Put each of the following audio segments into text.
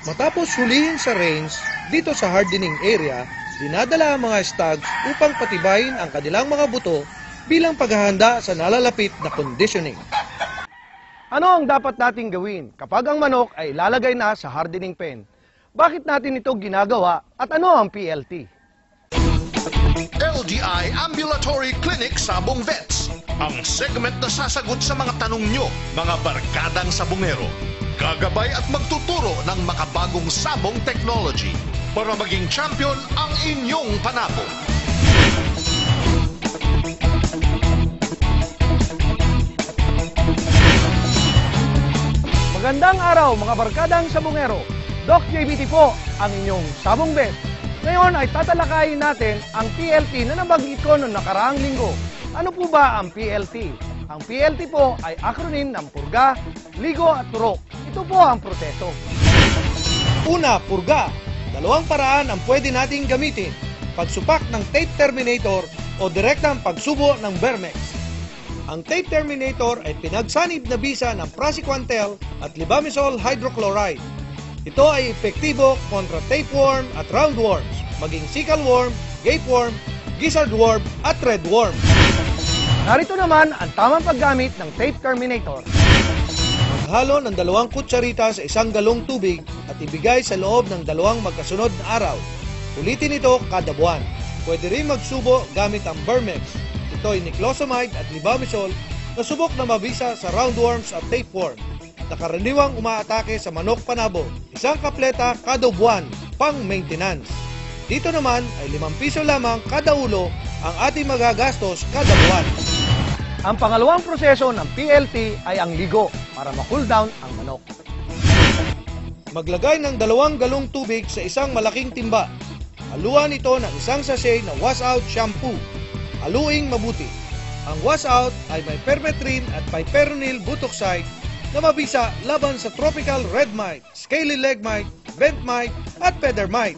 Matapos hulihin sa range, dito sa hardening area, dinadala ang mga stags upang patibayin ang kanilang mga buto bilang paghahanda sa nalalapit na conditioning. Ano ang dapat nating gawin kapag ang manok ay ilalagay na sa hardening pen? Bakit natin ito ginagawa at ano ang PLT? LGI Ambulatory Clinic Sabong Vets. Ang segment na sasagot sa mga tanong nyo, mga barkadang sabongero. Gagabay at magtuturo ng makabagong sabong technology para maging champion ang inyong panabo. Magandang araw mga barkadang sabongero. Doc JBT po ang inyong sabong vet. Ngayon ay tatalakayin natin ang PLT na nabanggit ko noong nakaraang linggo. Ano po ba ang PLT? Ang PLT po ay acronym ng purga, ligo at turok. Ito po ang proseso. Una, purga. Dalawang paraan ang pwede nating gamitin. Pagsupak ng tape terminator o direktang pagsubo ng Vermex. Ang tape terminator ay pinagsanib na bisa ng praziquantel at libamisol hydrochloride. Ito ay epektibo kontra tapeworm at roundworms, maging sickle worm, gapeworm, gizzard worm at redworm. Narito naman ang tamang paggamit ng tape terminator. Maghalo ng 2 kutsarita sa 1 galong tubig at ibigay sa loob ng 2 magkasunod na araw. Ulitin ito kada buwan. Pwede rin magsubo gamit ang Vermex. Ito ay niclosamide at libamisol na subok na mabisa sa roundworms at tapeworm. Nakaraniwang umaatake sa manok panabo. 1 kapleta kada buwan, pang maintenance. Dito naman ay 5 piso lamang kada ulo ang ating magagastos kada buwan. Ang pangalawang proseso ng PLT ay ang ligo para ma-cool down ang manok. Maglagay ng 2 galong tubig sa isang malaking timba. Haluan ito ng 1 sachet na wash out shampoo. Haluing mabuti. Ang wash out ay may permethrin at piperonyl butoxide na mabisa laban sa tropical red mite, scaly leg mite, bent mite at feather mite.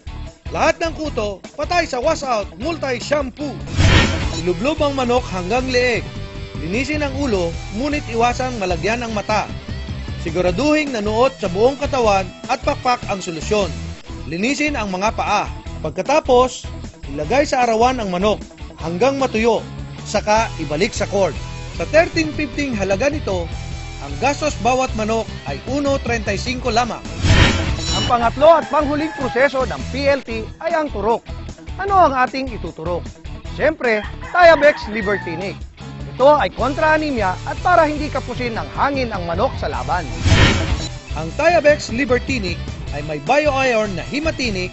Lahat ng kuto patay sa wash out multi-shampoo. Ilublob ang manok hanggang leeg. Linisin ang ulo, ngunit iwasang malagyan ang mata. Siguraduhin nanuot sa buong katawan at pakpak ang solusyon. Linisin ang mga paa. Pagkatapos, ilagay sa arawan ang manok hanggang matuyo, saka ibalik sa cord. Sa 13.15 halaga nito, ang gastos bawat manok ay 1.35 lamang. Ang pangatlo at panghuling proseso ng PLT ay ang turok. Ano ang ating ituturok? Siyempre, Thiabex Libertinic. Ito ay kontra anemia at para hindi kapusin ng hangin ang manok sa laban. Ang Thiabex Libertinic ay may bio-iron na hematinic,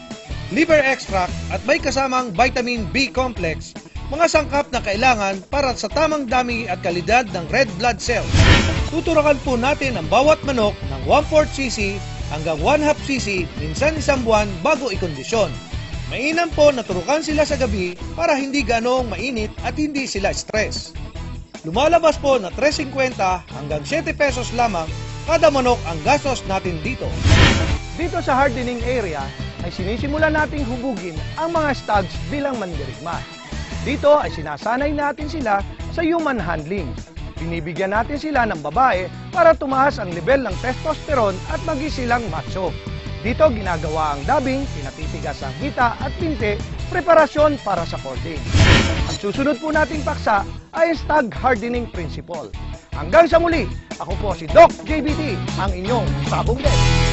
liver extract at may kasamang vitamin B complex, mga sangkap na kailangan para sa tamang dami at kalidad ng red blood cells. Tuturukan po natin ang bawat manok ng 1/4 cc hanggang 1/2 cc minsan 1 buwan bago ikondisyon. Mainam po na turukan sila sa gabi para hindi ganong mainit at hindi sila stress. Lumalabas po na 3.50 hanggang 7 pesos lamang kada manok ang gastos natin dito. Dito sa hardening area ay sinisimulan nating hubugin ang mga stags bilang mandirigma. Dito ay sinasanay natin sila sa human handling. Binibigyan natin sila ng babae para tumaas ang level ng testosterone at maging silang macho. Dito ginagawa ang dubbing, pinatitigas ang hita at pinte, preparasyon para sa cording. Ang susunod po nating paksa ay stag hardening principle. Hanggang sa muli, ako po si Doc JBT, ang inyong sabong vet.